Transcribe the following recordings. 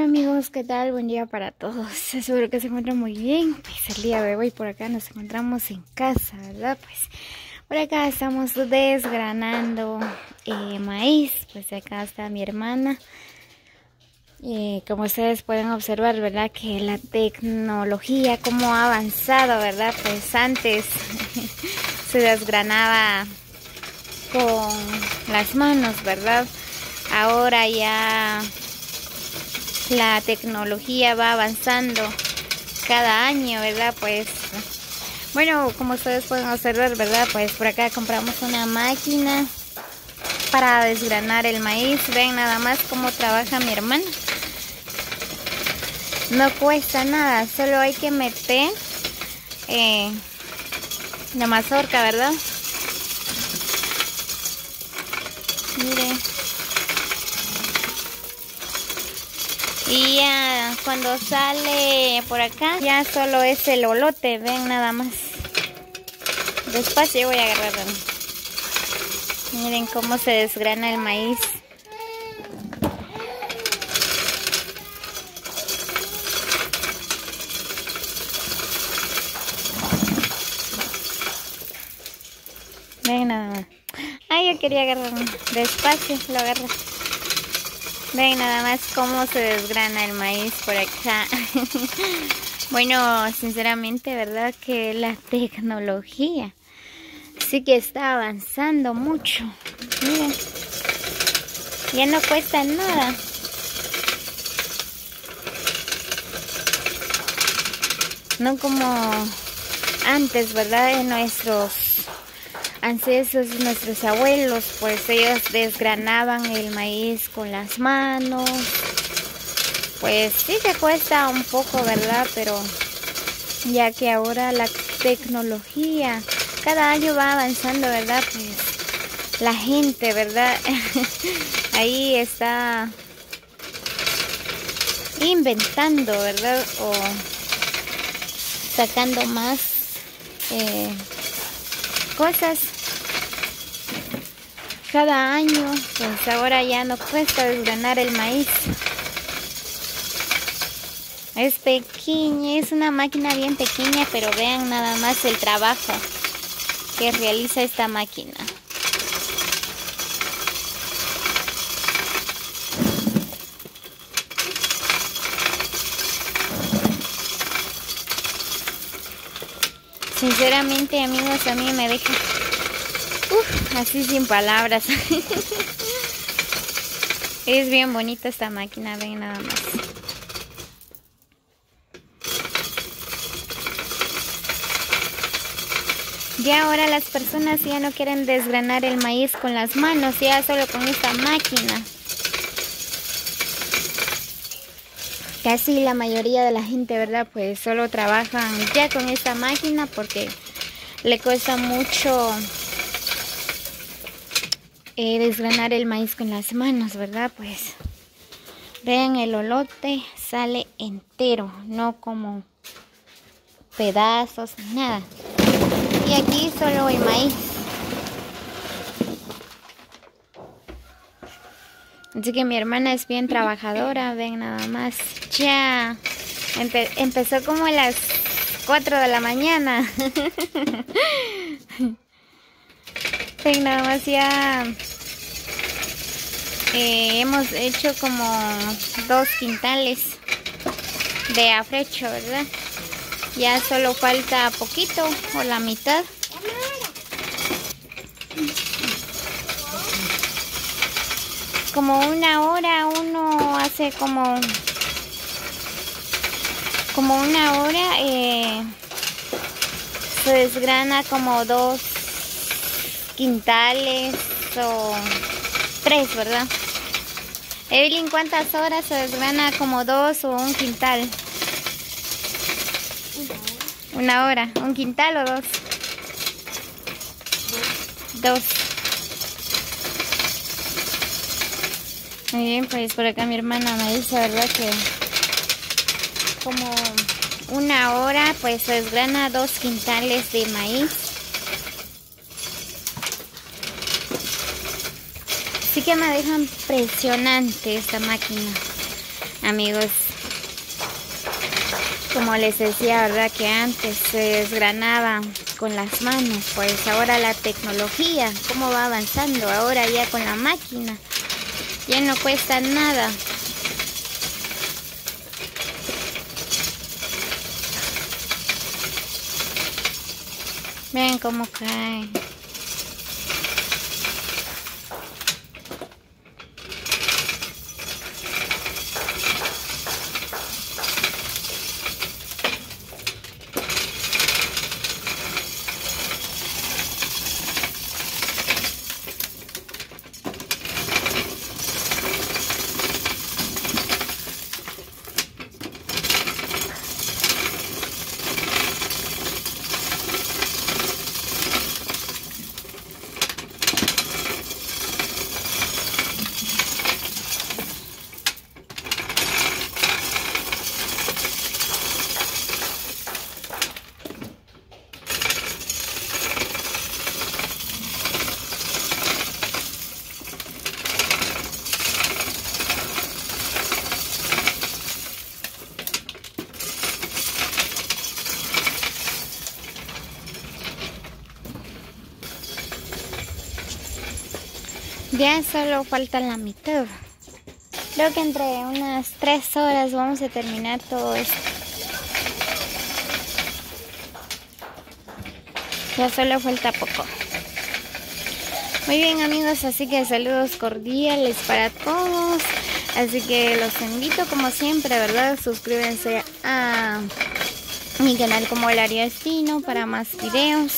Hola amigos, ¿qué tal? Buen día para todos. Espero que se encuentren muy bien. Pues el día de hoy por acá nos encontramos en casa, ¿verdad? Pues por acá estamos desgranando maíz. Pues acá está mi hermana. Como ustedes pueden observar, ¿verdad? Que la tecnología, cómo ha avanzado, ¿verdad? Pues antes se desgranaba con las manos, ¿verdad? Ahora ya la tecnología va avanzando cada año, ¿verdad? Pues bueno, como ustedes pueden observar, ¿verdad? Pues por acá compramos una máquina para desgranar el maíz. Ven nada más cómo trabaja mi hermana. No cuesta nada, solo hay que meter la mazorca, ¿verdad? Miren. Y ya cuando sale por acá, ya solo es el olote, ven nada más. Despacio voy a agarrar. Miren cómo se desgrana el maíz. Ven nada más. Ay, yo quería agarrar. Despacio, lo agarro. Ven nada más cómo se desgrana el maíz por acá. Bueno, sinceramente, ¿verdad? Que la tecnología sí que está avanzando mucho. Miren, ya no cuesta nada. No como antes, ¿verdad? De nuestros ancestros, nuestros abuelos, pues ellos desgranaban el maíz con las manos. Pues sí que cuesta un poco, ¿verdad? Pero ya que ahora la tecnología cada año va avanzando, ¿verdad? Pues la gente, ¿verdad? Ahí está inventando, ¿verdad? O sacando más cosas cada año. Pues ahora ya no cuesta desgranar el maíz. Es pequeña, es una máquina bien pequeña, pero vean nada más el trabajo que realiza esta máquina. Sinceramente, amigos, a mí me deja así sin palabras. Es bien bonita esta máquina, ven nada más. Ya ahora las personas ya no quieren desgranar el maíz con las manos, ya solo con esta máquina. Casi la mayoría de la gente, ¿verdad? Pues solo trabajan ya con esta máquina porque le cuesta mucho desgranar el maíz con las manos, ¿verdad? Pues vean, el olote sale entero, no como pedazos ni nada. Y aquí solo el maíz. Así que mi hermana es bien trabajadora, ven nada más. Ya empezó como a las 4 de la mañana. Ven nada más, ya hemos hecho como 2 quintales de afrecho, ¿verdad? Ya solo falta poquito o la mitad. Como una hora, uno hace como una hora se desgrana como 2 quintales o 3, ¿verdad? Evelyn, ¿cuántas horas se desgrana como 2 o 1 quintal? Una hora, 1 quintal o 2. 2. Muy bien, pues por acá mi hermana me dice, ¿verdad? Que como una hora pues se desgrana 2 quintales de maíz. Sí que me deja impresionante esta máquina. amigos. Como les decía, ¿verdad? Que antes se desgranaba con las manos, pues ahora la tecnología, cómo va avanzando, ahora ya con la máquina, ya no cuesta nada. Vean cómo cae. Ya solo falta la mitad. Creo que entre unas 3 horas vamos a terminar todo esto. Ya solo falta poco. Muy bien amigos, así que saludos cordiales para todos. Así que los invito como siempre, ¿verdad? Suscríbanse a mi canal como Laria Espino para más videos.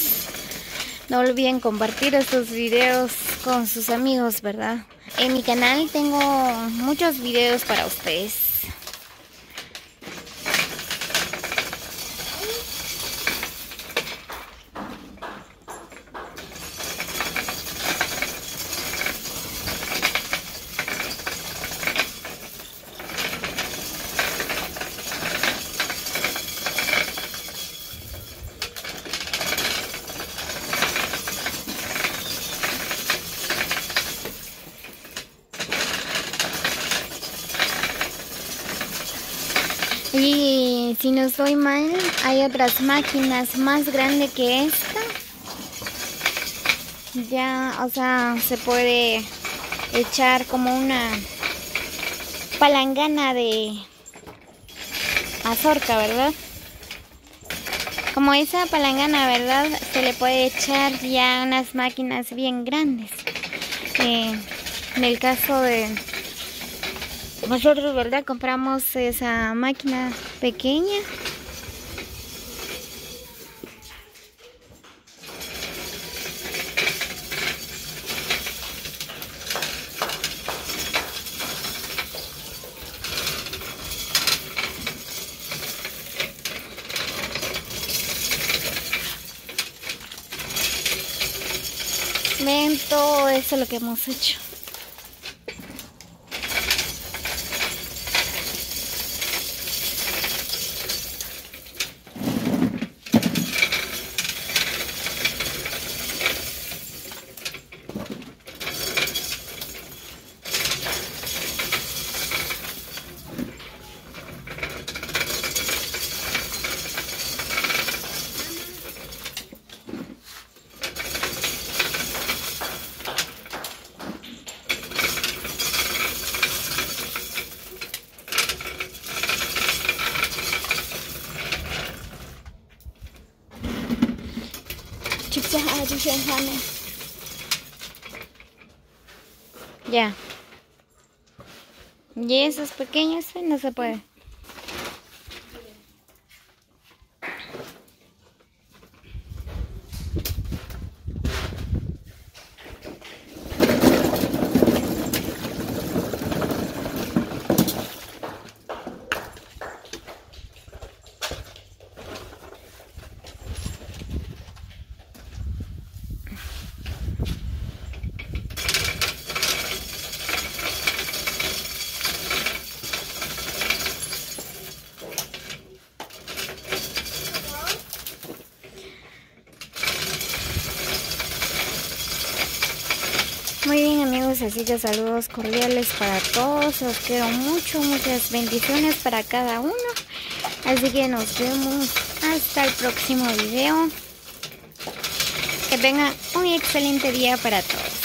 No olviden compartir estos videos con sus amigos, ¿verdad? En mi canal tengo muchos videos para ustedes. Y si no estoy mal, hay otras máquinas más grandes que esta. Ya, o sea, se puede echar como una palangana de mazorca, ¿verdad? Como esa palangana, ¿verdad? Se le puede echar ya unas máquinas bien grandes. En el caso de nosotros, ¿verdad? Compramos esa máquina pequeña. Ven todo eso lo que hemos hecho. Ya. Y esos pequeños no se puede. amigos, así que saludos cordiales para todos, los quiero mucho, muchas bendiciones para cada uno, así que nos vemos hasta el próximo video, que tengan un excelente día para todos.